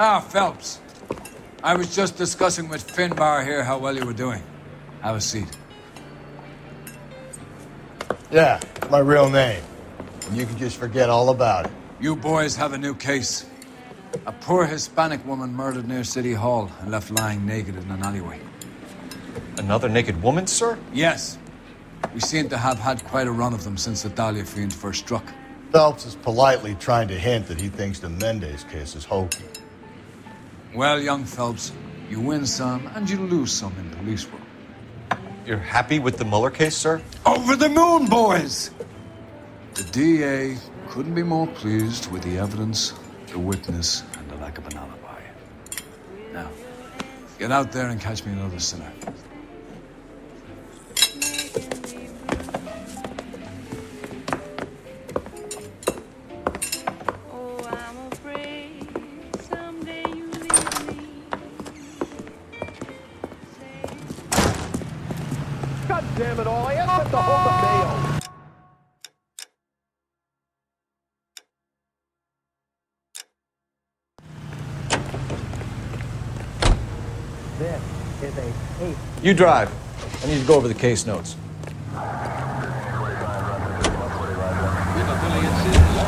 Ah, Phelps. I was just discussing with Finbar here how well you were doing. Have a seat. Yeah, my real name. You can just forget all about it. You boys have a new case. A poor Hispanic woman murdered near City Hall and left lying naked in an alleyway. Another naked woman, sir? Yes. We seem to have had quite a run of them since the Dahlia fiend first struck. Phelps is politely trying to hint that he thinks the Mendez case is hokey. Well, young Phelps, you win some and you lose some in police work. You're happy with the Mueller case, sir? Over the moon, boys! The DA couldn't be more pleased with the evidence, the witness, and the lack of an alibi. Now, get out there and catch me another sinner. God damn it all, I asked them to hold the mail. This is a case. You drive. I need to go over the case notes.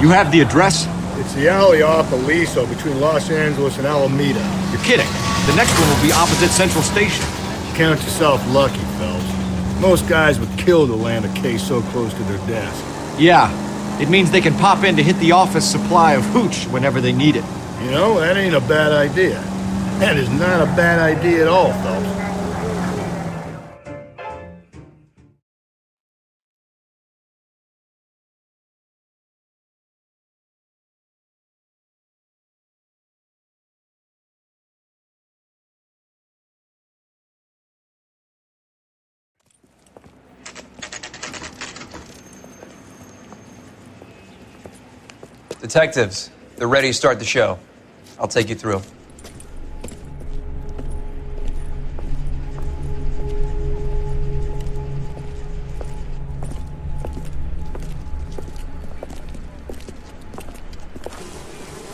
You have the address? It's the alley off Aliso between Los Angeles and Alameda. You're kidding. The next one will be opposite Central Station. Count yourself lucky, Phelps. Most guys would kill to land a case so close to their desk. Yeah. It means they can pop in to hit the office supply of hooch whenever they need it. You know, that ain't a bad idea. That is not a bad idea at all, Phelps. Detectives, they're ready to start the show. I'll take you through.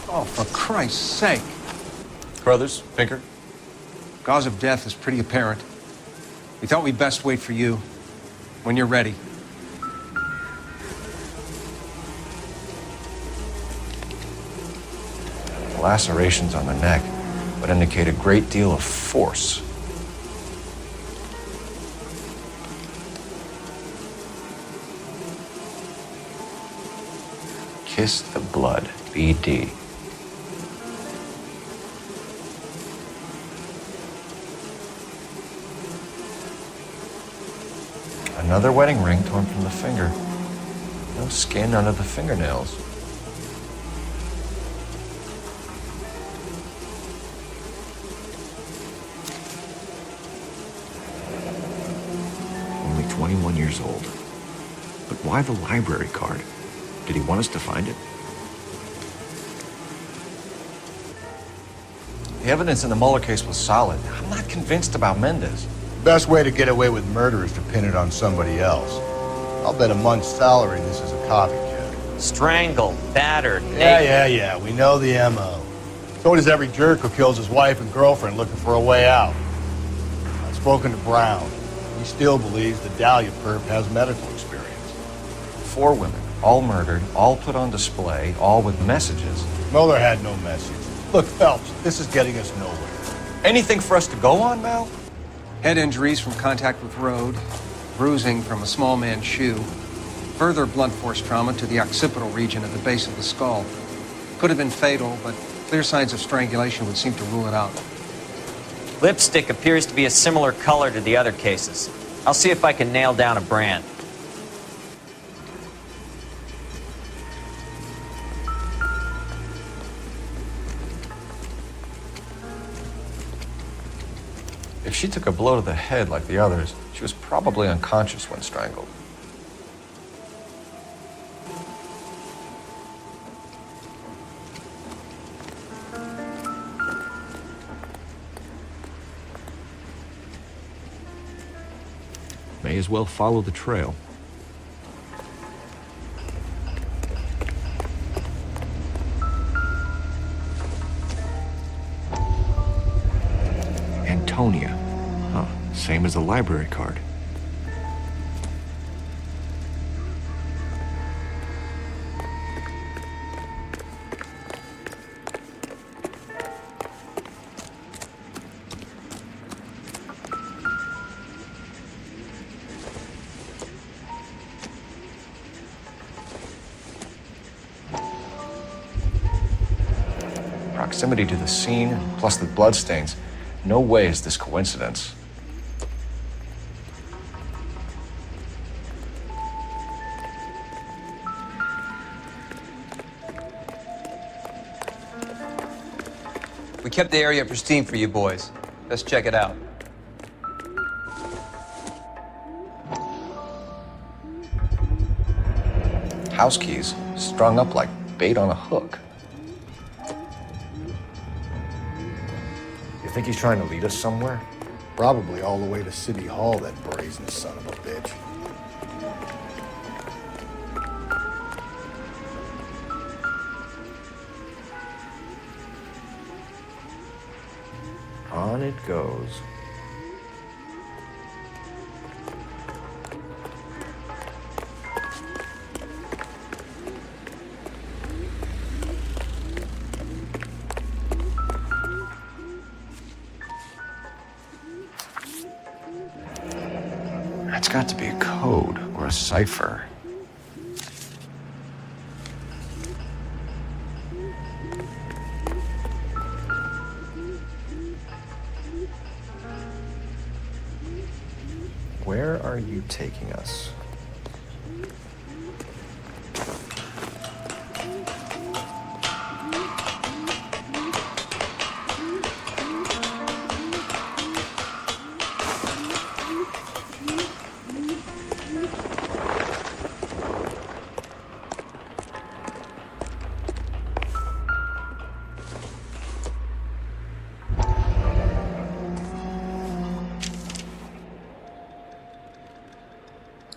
Oh, for Christ's sake. Brothers, Pinker? Cause of death is pretty apparent. We thought we'd best wait for you when you're ready. The lacerations on the neck would indicate a great deal of force. Kiss the blood, BD. Another wedding ring torn from the finger. No skin under the fingernails. Only 21 years old. But why the library card? Did he want us to find it? The evidence in the Mueller case was solid. I'm not convinced about Mendez. Best way to get away with murder is to pin it on somebody else. I'll bet a month's salary this is a copycat. Strangled, battered, Yeah, we know the M.O. So does every jerk who kills his wife and girlfriend looking for a way out. I've spoken to Brown. He still believes the Dahlia perp has medical experience. 4 women, all murdered, all put on display, all with messages. Mueller had no message. Look, Phelps, this is getting us nowhere. Anything for us to go on, Mal? Head injuries from contact with road, bruising from a small man's shoe, further blunt force trauma to the occipital region at the base of the skull. Could have been fatal, but clear signs of strangulation would seem to rule it out. Lipstick appears to be a similar color to the other cases. I'll see if I can nail down a brand. If she took a blow to the head like the others, she was probably unconscious when strangled. May as well follow the trail. Antonia. Huh, same as the library card. Proximity to the scene, plus the bloodstains. No way is this coincidence. We kept the area pristine for you boys. Let's check it out. House keys strung up like bait on a hook. You think he's trying to lead us somewhere? Probably all the way to City Hall, that brazen son of a bitch. On it goes. That's got to be a code or a cipher. Where are you taking us?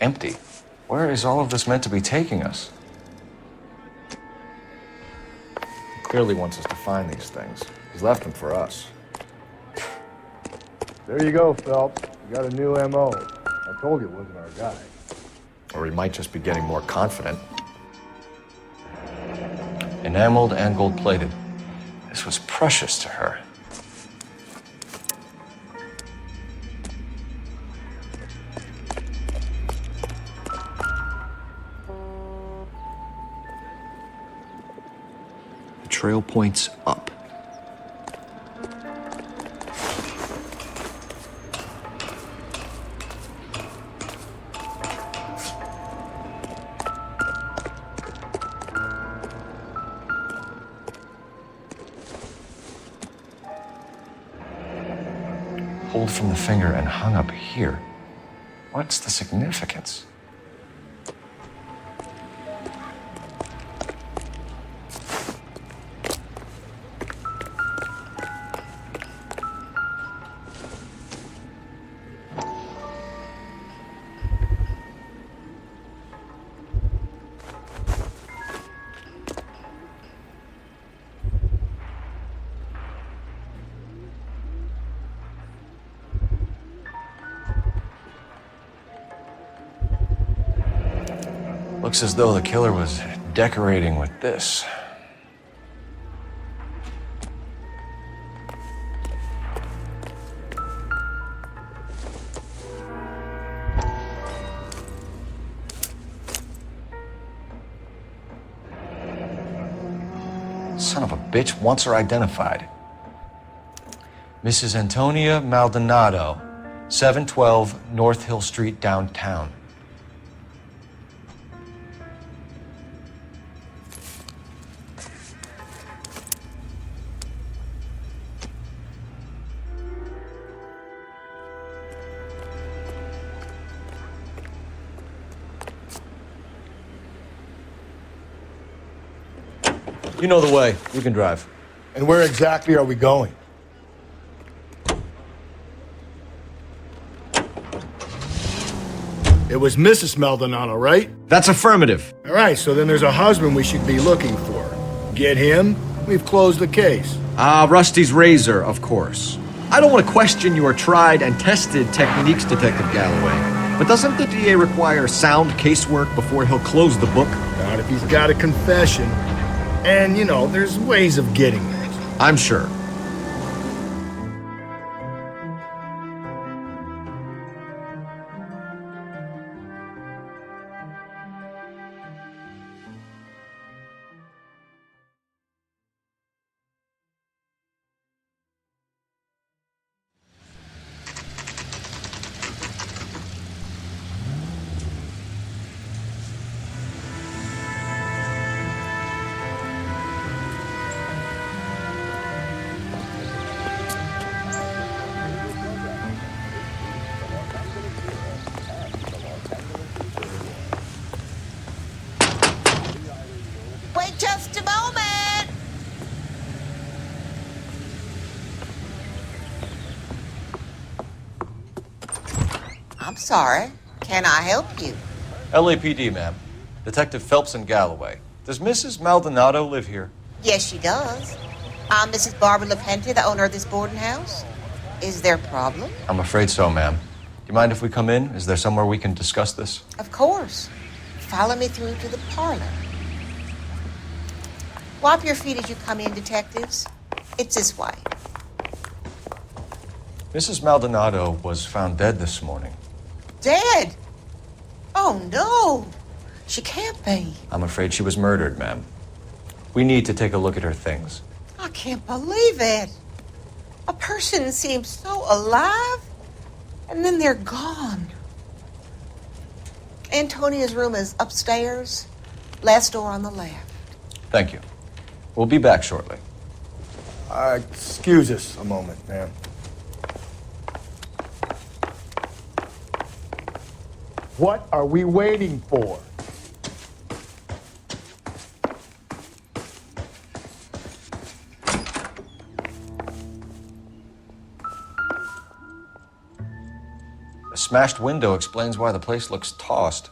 Empty. Where is all of this meant to be taking us? He clearly wants us to find these things. He's left them for us. There you go, Phelps. You got a new M.O. I told you it wasn't our guy. Or he might just be getting more confident. Enameled and gold-plated. This was precious to her. The trail points up. Pulled from the finger and hung up here. What's the significance? Looks as though the killer was decorating with this. Son of a bitch wants her identified. Mrs. Antonia Maldonado, 712 North Hill Street, downtown. You know the way. You can drive. And where exactly are we going? It was Mrs. Maldonado, right? That's affirmative. All right, so then there's a husband we should be looking for. Get him, we've closed the case. Rusty's razor, of course. I don't want to question your tried and tested techniques, Detective Galloway, but doesn't the DA require sound casework before he'll close the book? Not if he's got a confession. And, you know, there's ways of getting that. I'm sure. Wait just a moment. I'm sorry. Can I help you? LAPD, ma'am. Detective Phelps and Galloway. Does Mrs. Maldonado live here? Yes, she does. I'm Mrs. Barbara LaPente, the owner of this boarding house. Is there a problem? I'm afraid so, ma'am. Do you mind if we come in? Is there somewhere we can discuss this? Of course. Follow me through to the parlor. Wipe your feet as you come in, detectives. It's this way. Mrs. Maldonado was found dead this morning. Dead? Oh, no. She can't be. I'm afraid she was murdered, ma'am. We need to take a look at her things. I can't believe it. A person seems so alive, and then they're gone. Antonia's room is upstairs, last door on the left. Thank you. We'll be back shortly. Excuse us a moment, ma'am. What are we waiting for? A smashed window explains why the place looks tossed.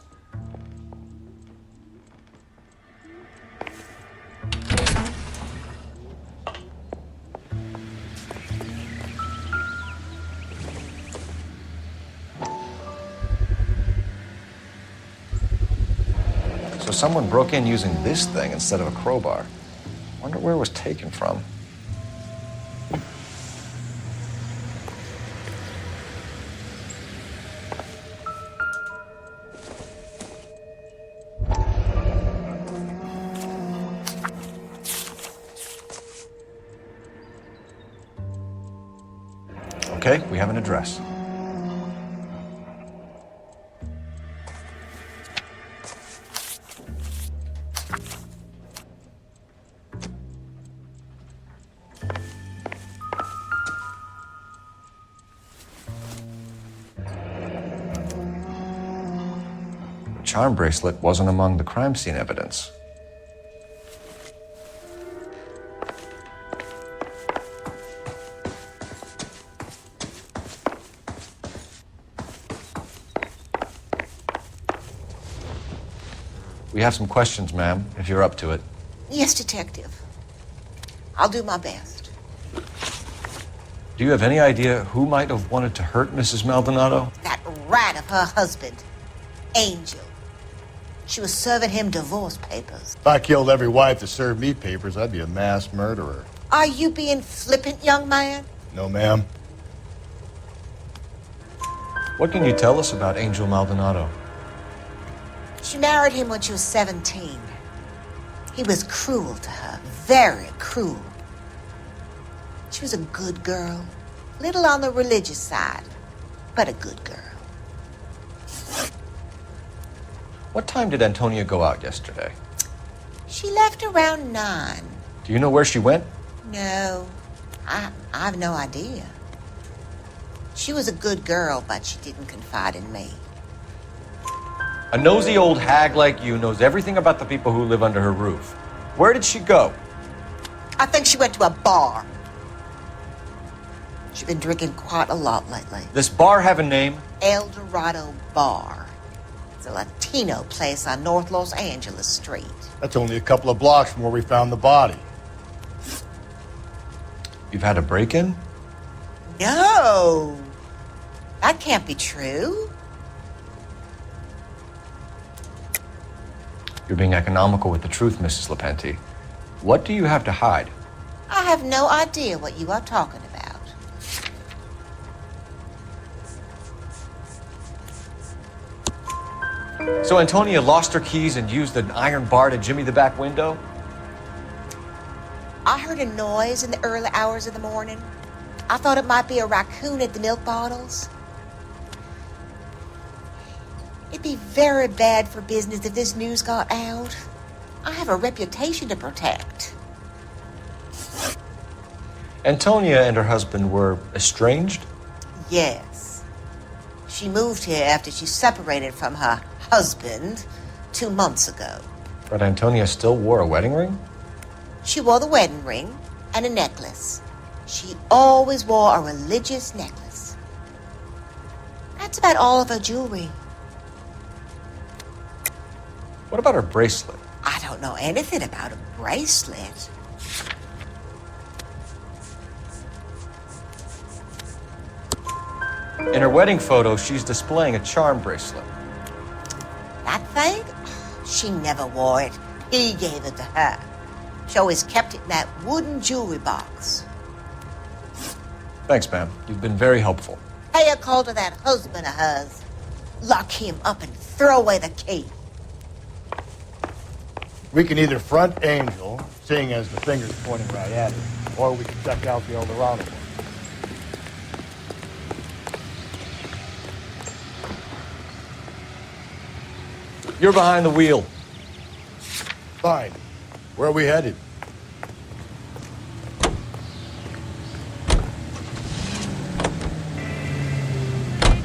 So someone broke in using this thing instead of a crowbar. Wonder where it was taken from. Okay, we have an address. The charm bracelet wasn't among the crime scene evidence. We have some questions, ma'am, if you're up to it. Yes, detective. I'll do my best. Do you have any idea who might have wanted to hurt Mrs. Maldonado? That rat of her husband, Angel. She was serving him divorce papers. If I killed every wife that served me papers, I'd be a mass murderer. Are you being flippant, young man? No, ma'am. What can you tell us about Angel Maldonado? She married him when she was 17. He was cruel to her, very cruel. She was a good girl, little on the religious side, but a good girl. What time did Antonia go out yesterday? She left around 9. Do you know where she went? No, I have no idea. She was a good girl, but she didn't confide in me. A nosy old hag like you knows everything about the people who live under her roof. Where did she go? I think she went to a bar. She's been drinking quite a lot lately. This bar have a name? El Dorado Bar. It's a Latino place on North Los Angeles Street. That's only a couple of blocks from where we found the body. You've had a break-in? No, that can't be true. You're being economical with the truth, Mrs. Lepenti. What do you have to hide? I have no idea what you are talking about. So Antonia lost her keys and used an iron bar to jimmy the back window? I heard a noise in the early hours of the morning. I thought it might be a raccoon at the milk bottles. It'd be very bad for business if this news got out. I have a reputation to protect. Antonia and her husband were estranged? Yes. She moved here after she separated from her husband 2 months ago. But Antonia still wore a wedding ring? She wore the wedding ring and a necklace. She always wore a religious necklace. That's about all of her jewelry. What about her bracelet? I don't know anything about a bracelet. In her wedding photo, she's displaying a charm bracelet. That thing? She never wore it. He gave it to her. She always kept it in that wooden jewelry box. Thanks, ma'am. You've been very helpful. Pay a call to that husband of hers. Lock him up and throw away the key. We can either front Angel, seeing as the finger's pointing right at her, or we can check out the Eldorado one. You're behind the wheel. Fine. Where are we headed?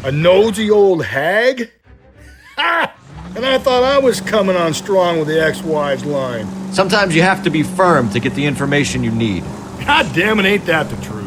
A nosy old hag? Ha! And I thought I was coming on strong with the ex-wives line. Sometimes you have to be firm to get the information you need. God damn it, ain't that the truth?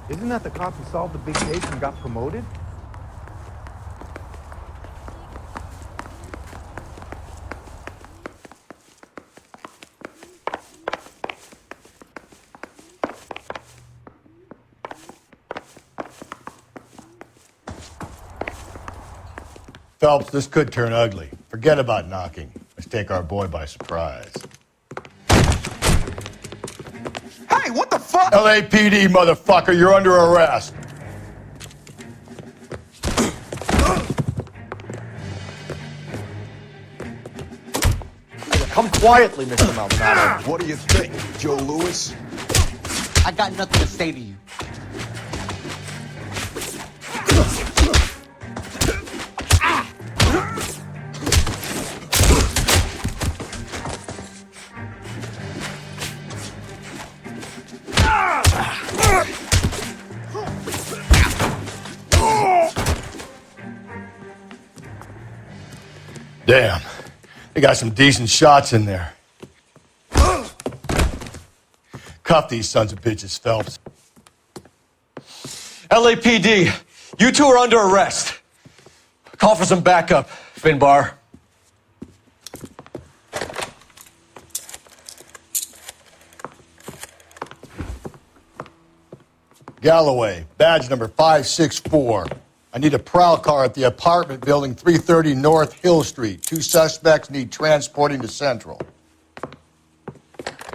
Isn't that the cop who solved the big case and got promoted? Phelps, this could turn ugly. Forget about knocking. Let's take our boy by surprise. Hey, what the fuck? LAPD, motherfucker, you're under arrest. Come quietly, Mr. Maldonado. What do you think, Joe Louis? I got nothing to say to you. Damn. They got some decent shots in there. Cuff these sons of bitches, Phelps. LAPD, you two are under arrest. Call for some backup, Finbar. Galloway, badge number 564. I need a prowl car at the apartment building 330 North Hill Street. 2 suspects need transporting to Central.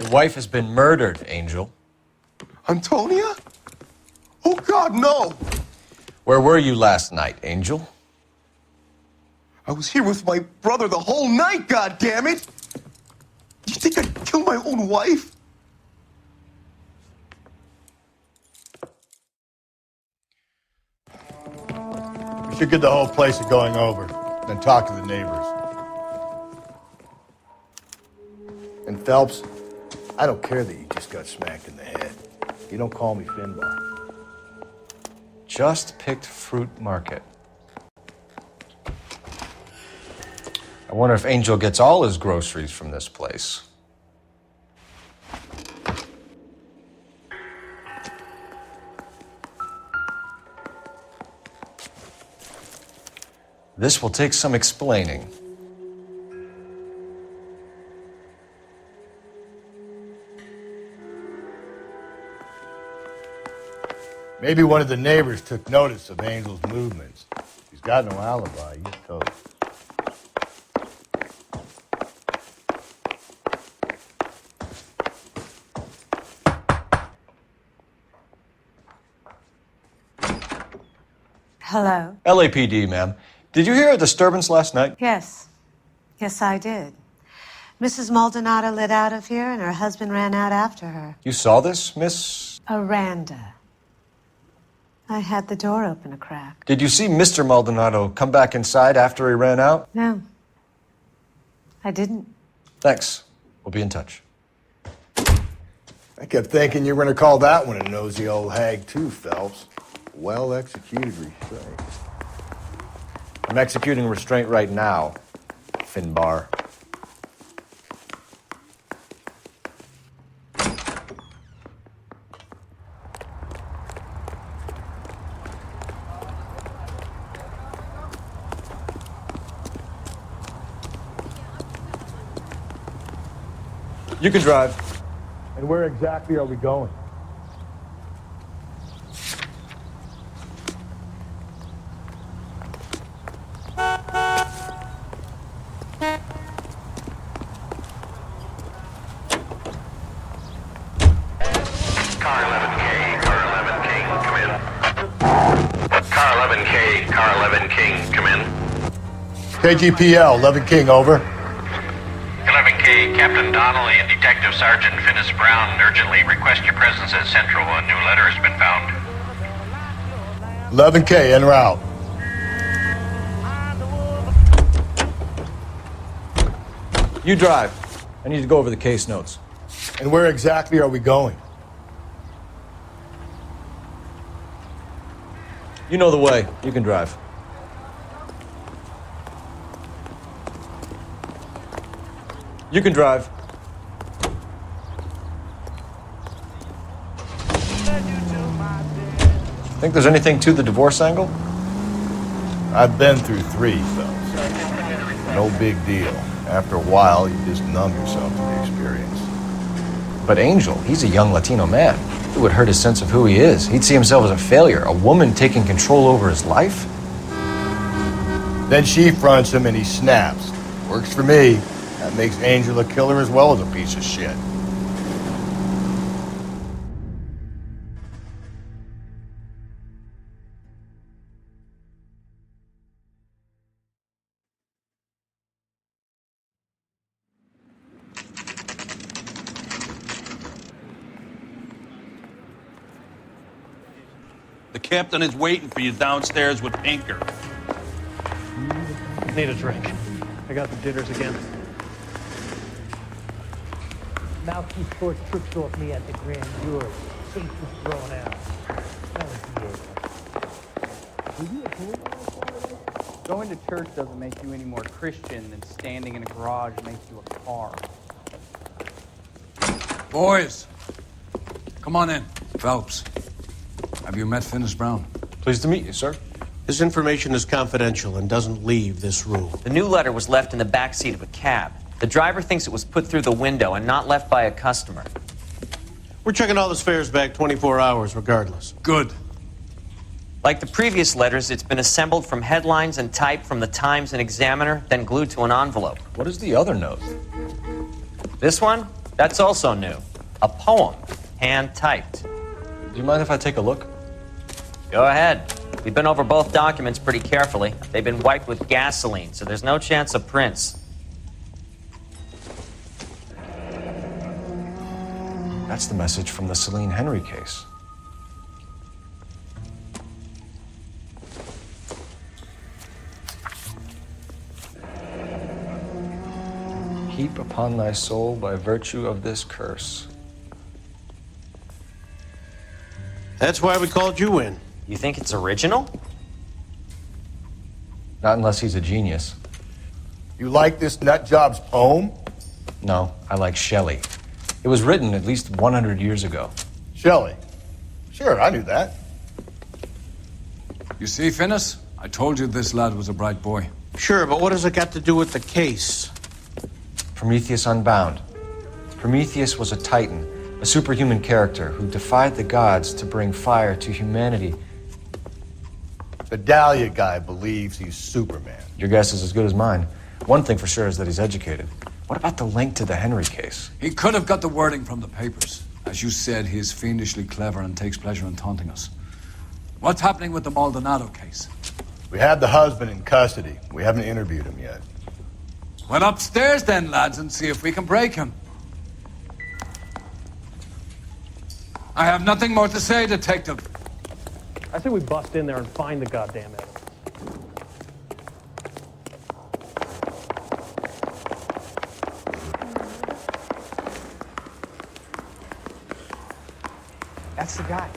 Your wife has been murdered, Angel. Antonia? Oh, God, no! Where were you last night, Angel? I was here with my brother the whole night, God damn it! You think I'd kill my own wife? We should get the whole place a going over, then talk to the neighbors. And Phelps, I don't care that you just got smacked in the head. You don't call me Finbar. Just picked Fruit Market. I wonder if Angel gets all his groceries from this place. This will take some explaining. Maybe one of the neighbors took notice of Angel's movements. He's got no alibi. He's toast. Hello? LAPD, ma'am. Did you hear a disturbance last night? Yes. Yes, I did. Mrs. Maldonado lit out of here, and her husband ran out after her. You saw this, Miss? Aranda. I had the door open a crack. Did you see Mr. Maldonado come back inside after he ran out? No. I didn't. Thanks. We'll be in touch. I kept thinking you were going to call that one a nosy old hag, too, Phelps. Well-executed restraint. I'm executing restraint right now, Finbar. You can drive. And where exactly are we going? KGPL, 11 King, over. 11K, Captain Donnelly and Detective Sergeant Finis Brown urgently request your presence at Central. A new letter has been found. 11K, en route. You drive. I need to go over the case notes. And where exactly are we going? You know the way. You can drive. You can drive. Think there's anything to the divorce angle? I've been through 3, Phelps. No big deal. After a while, you just numb yourself to the experience. But Angel, he's a young Latino man. It would hurt his sense of who he is. He'd see himself as a failure, a woman taking control over his life. Then she fronts him and he snaps. Works for me. That makes Angel a killer as well as a piece of shit. The captain is waiting for you downstairs with Pinker. Need a drink. I got the jitters again. Malky forced tricks off me at the grand jury. Case was thrown out. That was the Going to church doesn't make you any more Christian than standing in a garage makes you a car. Boys, come on in. Phelps, have you met Finis Brown? Pleased to meet you, sir. This information is confidential and doesn't leave this room. The new letter was left in the back seat of a cab. The driver thinks it was put through the window and not left by a customer. We're checking all this fares back 24 hours regardless. Good. Like the previous letters, it's been assembled from headlines and typed from the Times and Examiner, then glued to an envelope. What is the other note? This one? That's also new. A poem, hand-typed. Do you mind if I take a look? Go ahead. We've been over both documents pretty carefully. They've been wiped with gasoline, so there's no chance of prints. That's the message from the Celine Henry case. Heap upon thy soul by virtue of this curse. That's why we called you in. You think it's original? Not unless he's a genius. You like this nutjob's poem? No, I like Shelley. It was written at least 100 years ago. Shelley? Sure, I knew that. You see, Finis? I told you this lad was a bright boy. Sure, but what has it got to do with the case? Prometheus Unbound. Prometheus was a titan, a superhuman character who defied the gods to bring fire to humanity. The Dahlia guy believes he's Superman. Your guess is as good as mine. One thing for sure is that he's educated. What about the link to the Henry case? He could have got the wording from the papers. As you said, he is fiendishly clever and takes pleasure in taunting us. What's happening with the Maldonado case? We have the husband in custody. We haven't interviewed him yet. Well, upstairs then, lads, and see if we can break him. I have nothing more to say, Detective. I say we bust in there and find the goddamn evidence. That's the guy.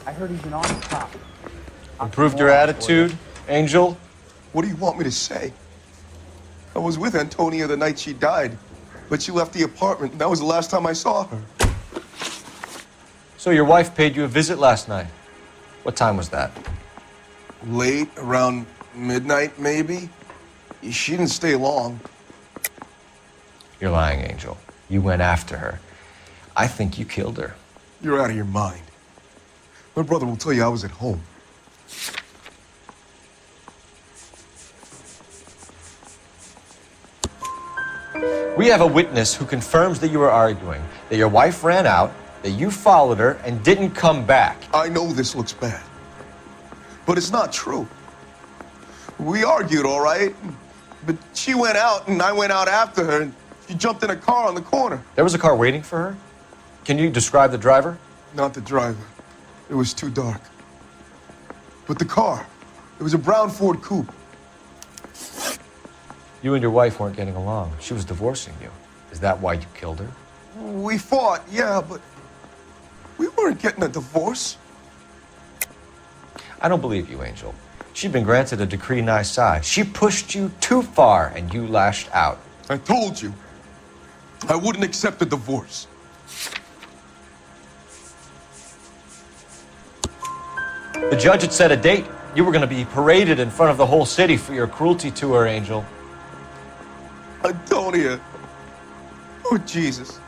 I heard he's an army cop. Improved your attitude, Angel? What do you want me to say? I was with Antonia the night she died, but she left the apartment, and that was the last time I saw her. So your wife paid you a visit last night. What time was that? Late, around midnight, maybe? She didn't stay long. You're lying, Angel. You went after her. I think you killed her. You're out of your mind. My brother will tell you I was at home. We have a witness who confirms that you were arguing, that your wife ran out, that you followed her and didn't come back. I know this looks bad, but it's not true. We argued, all right, but she went out and I went out after her and she jumped in a car on the corner. There was a car waiting for her? Can you describe the driver? Not the driver. It was too dark. But the car, it was a brown Ford coupe. You and your wife weren't getting along. She was divorcing you. Is that why you killed her? We fought, yeah, but we weren't getting a divorce. I don't believe you, Angel. She'd been granted a decree nisi. She pushed you too far and you lashed out. I told you, I wouldn't accept a divorce. The judge had set a date. You were going to be paraded in front of the whole city for your cruelty to her, Angel. Antonia. Oh, Jesus.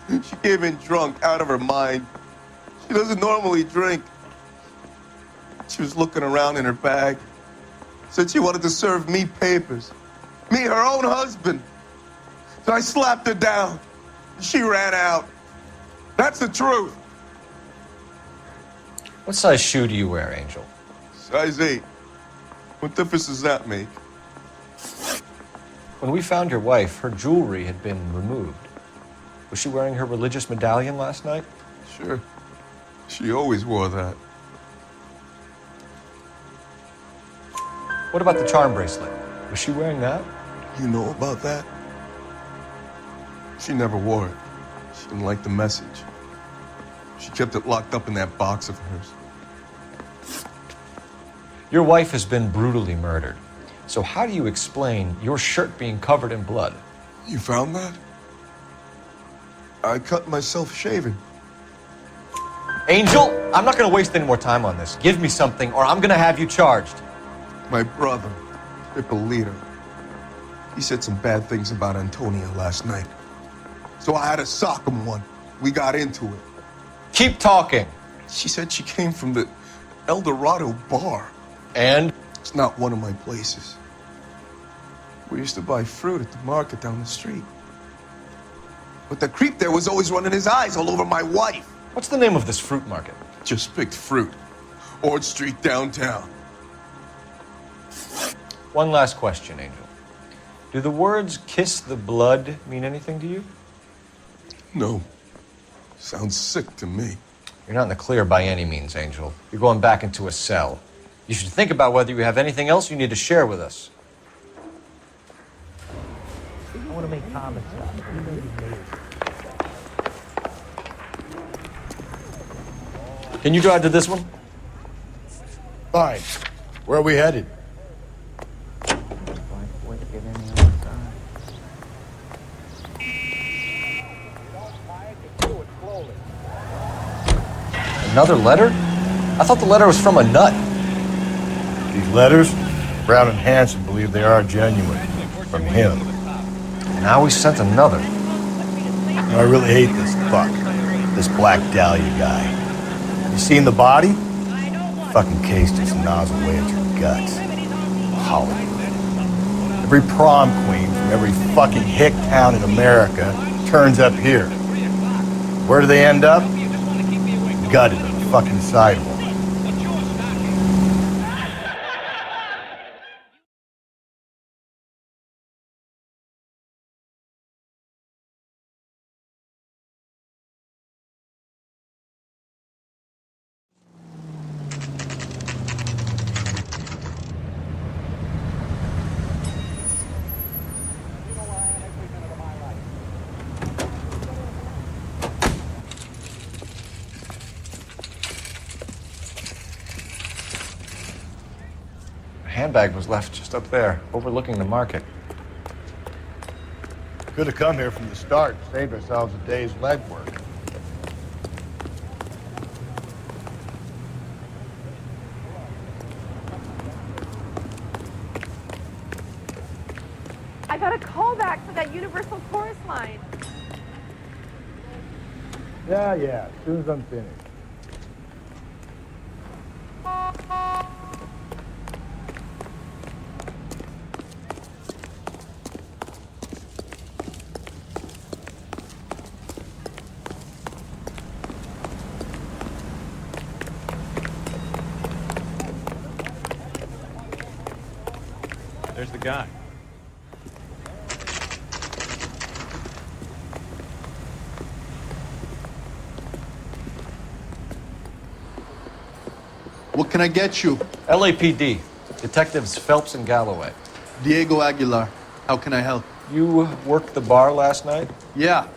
She came in drunk, out of her mind. She doesn't normally drink. She was looking around in her bag. Said she wanted to serve me papers. Me, her own husband. So I slapped her down. She ran out. That's the truth. What size shoe do you wear, Angel? Size 8. What difference does that make? When we found your wife, her jewelry had been removed. Was she wearing her religious medallion last night? Sure. She always wore that. What about the charm bracelet? Was she wearing that? You know about that? She never wore it. She didn't like the message. She kept it locked up in that box of hers. Your wife has been brutally murdered. So how do you explain your shirt being covered in blood? You found that? I cut myself shaving. Angel, I'm not going to waste any more time on this. Give me something or I'm going to have you charged. My brother, Ippolito, he said some bad things about Antonia last night. So I had to sock him one. We got into it. Keep talking. She said she came from the El Dorado bar. And? It's not one of my places. We used to buy fruit at the market down the street. But the creep there was always running his eyes all over my wife. What's the name of this fruit market? Just picked fruit. Ord Street downtown. One last question, Angel. Do the words kiss the blood mean anything to you? No. Sounds sick to me. You're not in the clear by any means, Angel. You're going back into a cell. You should think about whether you have anything else you need to share with us. I want to make comments about it. You know you made it. Can you drive to this one? Fine. Where are we headed? Another letter? I thought the letter was from a nut. These letters, Brown and Hanson believe they are genuine. From him. Now we sent another. You know, I really hate this fuck. This Black Dahlia guy. You seen the body? Fucking case just gnaws away at your guts. Hollywood. Every prom queen from every fucking hick town in America turns up here. Where do they end up? Gutted on the fucking sidewalk. Handbag was left just up there, overlooking the market. Could have come here from the start, saved ourselves a day's legwork. I got a call back for that Universal Chorus line. Yeah, as soon as I'm finished. There's the guy. What can I get you? LAPD. Detectives Phelps and Galloway. Diego Aguilar. How can I help? You worked the bar last night? Yeah.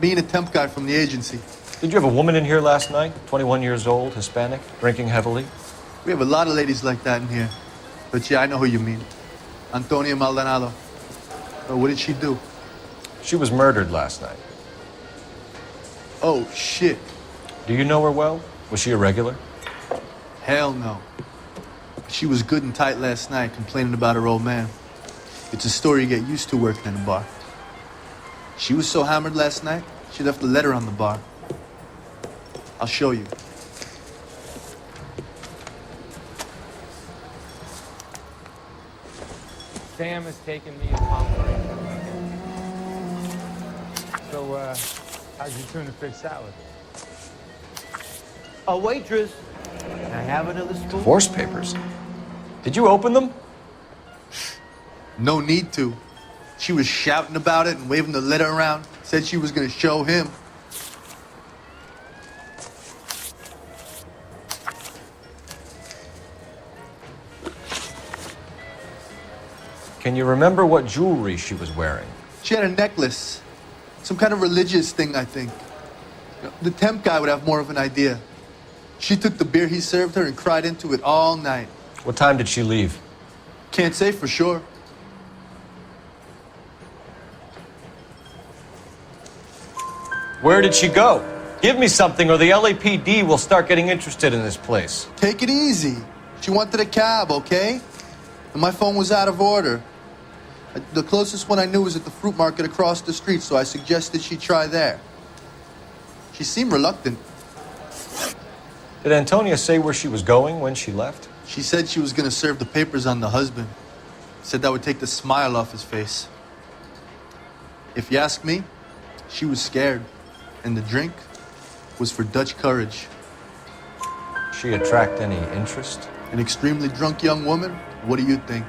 Me and a temp guy from the agency. Did you have a woman in here last night? 21 years old, Hispanic, drinking heavily? We have a lot of ladies like that in here. But yeah, I know who you mean. Antonia Maldonado. What did she do? She was murdered last night. Oh, shit. Do you know her well? Was she a regular? Hell no. She was good and tight last night, complaining about her old man. It's a story you get used to working in a bar. She was so hammered last night, she left a letter on the bar. I'll show you. Sam has taken me as confirmation. So, how's your tuna fish salad? A waitress. Can I have another spoon? Divorce papers. Did you open them? No need to. She was shouting about it and waving the letter around. Said she was gonna show him. Can you remember what jewelry she was wearing? She had a necklace. Some kind of religious thing, I think. The temp guy would have more of an idea. She took the beer he served her and cried into it all night. What time did she leave? Can't say for sure. Where did she go? Give me something or the LAPD will start getting interested in this place. Take it easy. She wanted a cab, okay? And my phone was out of order. The closest one I knew was at the fruit market across the street, so I suggested she try there. She seemed reluctant. Did Antonia say where she was going when she left? She said she was gonna serve the papers on the husband. Said that would take the smile off his face. If you ask me, she was scared. And the drink was for Dutch courage. She attract any interest? An extremely drunk young woman? What do you think?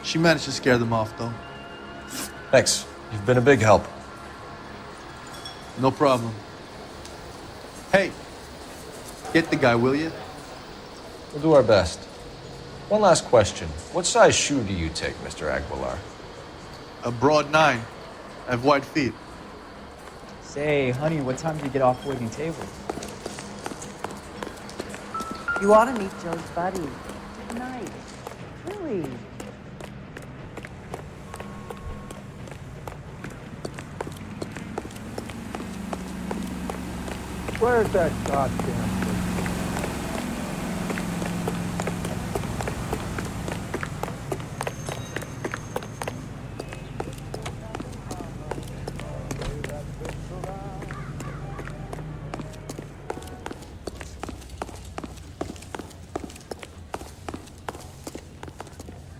She managed to scare them off, though. Thanks. You've been a big help. No problem. Hey, get the guy, will you? We'll do our best. One last question. What size shoe do you take, Mr. Aguilar? A broad 9. I have wide feet. Say, honey, what time do you get off waiting tables? You ought to meet Joe's buddy. Nice. Really. Where's that goddamn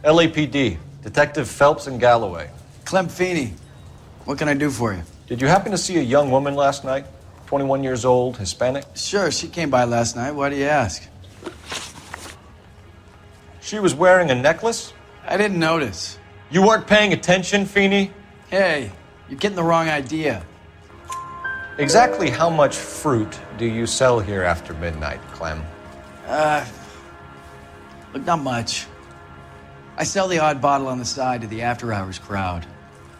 LAPD, Detective Phelps and Galloway. Clem Feeney, what can I do for you? Did you happen to see a young woman last night? 21 years old, Hispanic? Sure, she came by last night. Why do you ask? She was wearing a necklace? I didn't notice. You weren't paying attention, Feeney? Hey, you're getting the wrong idea. Exactly how much fruit do you sell here after midnight, Clem? Look, not much. I sell the odd bottle on the side to the after-hours crowd.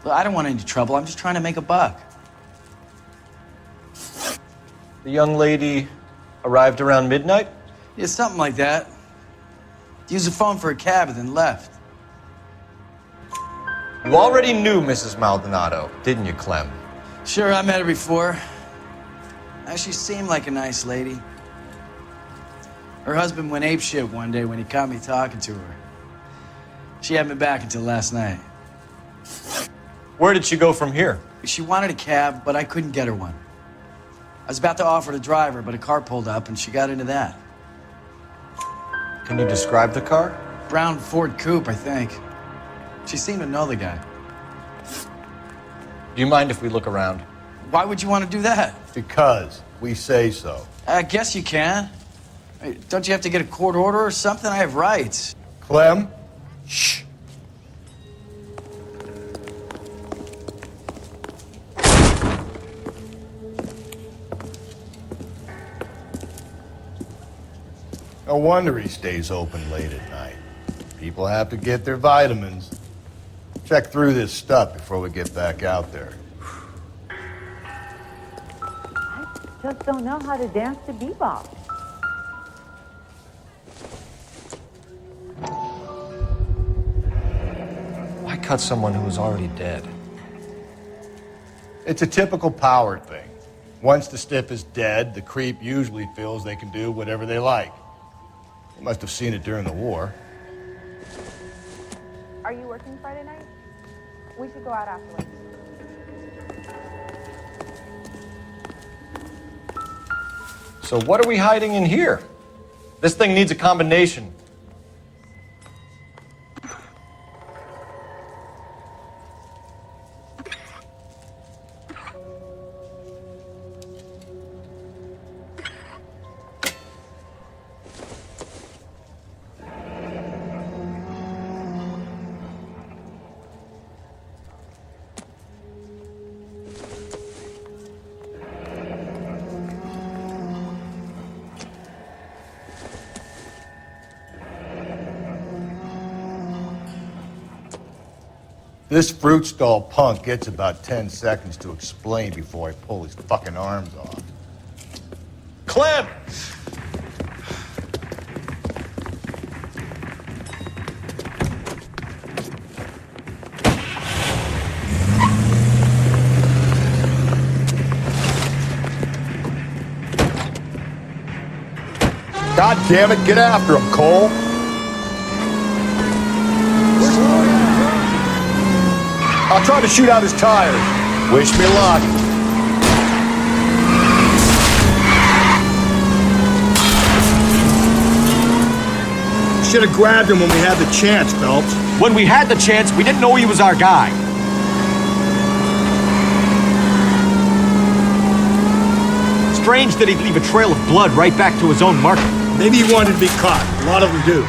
Look, I don't want any trouble. I'm just trying to make a buck. The young lady arrived around midnight? Yeah, something like that. Used the phone for a cab and then left. You already knew Mrs. Maldonado, didn't you, Clem? Sure, I met her before. She seemed like a nice lady. Her husband went apeshit one day when he caught me talking to her. She had me back until last night. Where did she go from here? She wanted a cab, but I couldn't get her one. I was about to offer to drive her, but a car pulled up and she got into that. Can you describe the car? Brown Ford Coupe, I think. She seemed to know the guy. Do you mind if we look around? Why would you want to do that? Because we say so. I guess you can. Hey, don't you have to get a court order or something? I have rights. Clem? Shh. No wonder he stays open late at night. People have to get their vitamins. Check through this stuff before we get back out there. Just don't know how to dance to bebop. Why cut someone who was already dead? It's a typical power thing. Once the stiff is dead, the creep usually feels they can do whatever they like. They must have seen it during the war. Are you working Friday night? We should go out afterwards. So what are we hiding in here? This thing needs a combination. This fruit stall punk gets about 10 seconds to explain before I pull his fucking arms off. Clem! God damn it, get after him, Cole! I'll try to shoot out his tires. Wish me luck. Should have grabbed him when we had the chance, Phelps. When we had the chance, we didn't know he was our guy. Strange that he'd leave a trail of blood right back to his own market. Maybe he wanted to be caught. A lot of them do.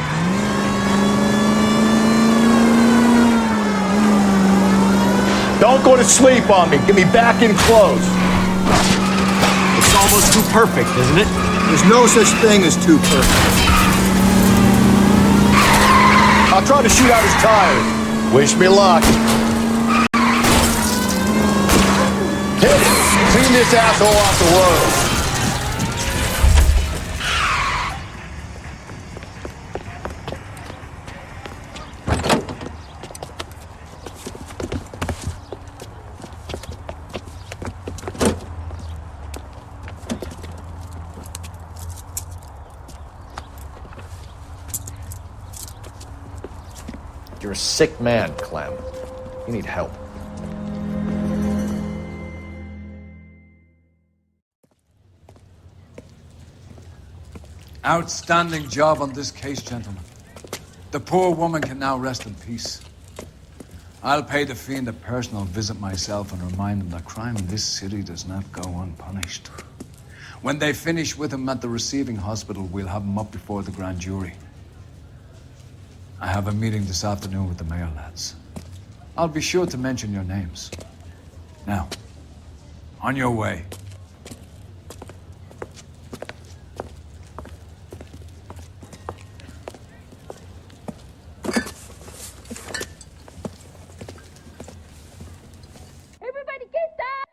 Don't go to sleep on me. Get me back in close. It's almost too perfect, isn't it? There's no such thing as too perfect. I'll try to shoot out his tires. Wish me luck. Hit it. Clean this asshole off the road. You're a sick man, Clem. You need help. Outstanding job on this case, gentlemen. The poor woman can now rest in peace. I'll pay the fiend a personal visit myself and remind him that crime in this city does not go unpunished. When they finish with him at the receiving hospital, we'll have him up before the grand jury. I have a meeting this afternoon with the mayor lads. I'll be sure to mention your names. Now, on your way. Everybody get that!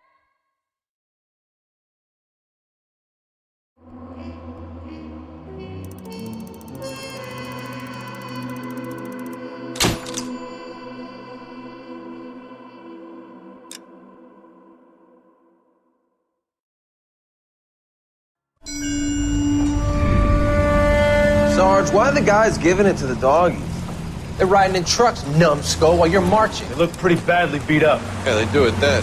Sarge, why are the guys giving it to the doggies? They're riding in trucks, numbskull, while you're marching. They look pretty badly beat up. Yeah, they do at that.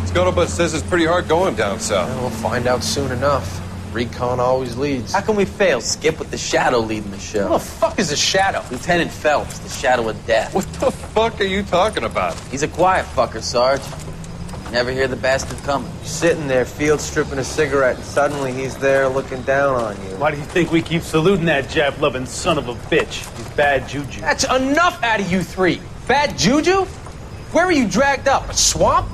Scuttlebutt says it's pretty hard going down south. We'll find out soon enough. Recon always leads. How can we fail, Skip, with the Shadow leading the show? Who the fuck is the Shadow? Lieutenant Phelps, the Shadow of Death. What the fuck are you talking about? He's a quiet fucker, Sarge. You never hear the bastard coming. You're sitting there, field stripping a cigarette, and suddenly he's there looking down on you. Why do you think we keep saluting that Jap-loving son of a bitch? He's bad juju. That's enough out of you three. Bad juju? Where were you dragged up? A swamp?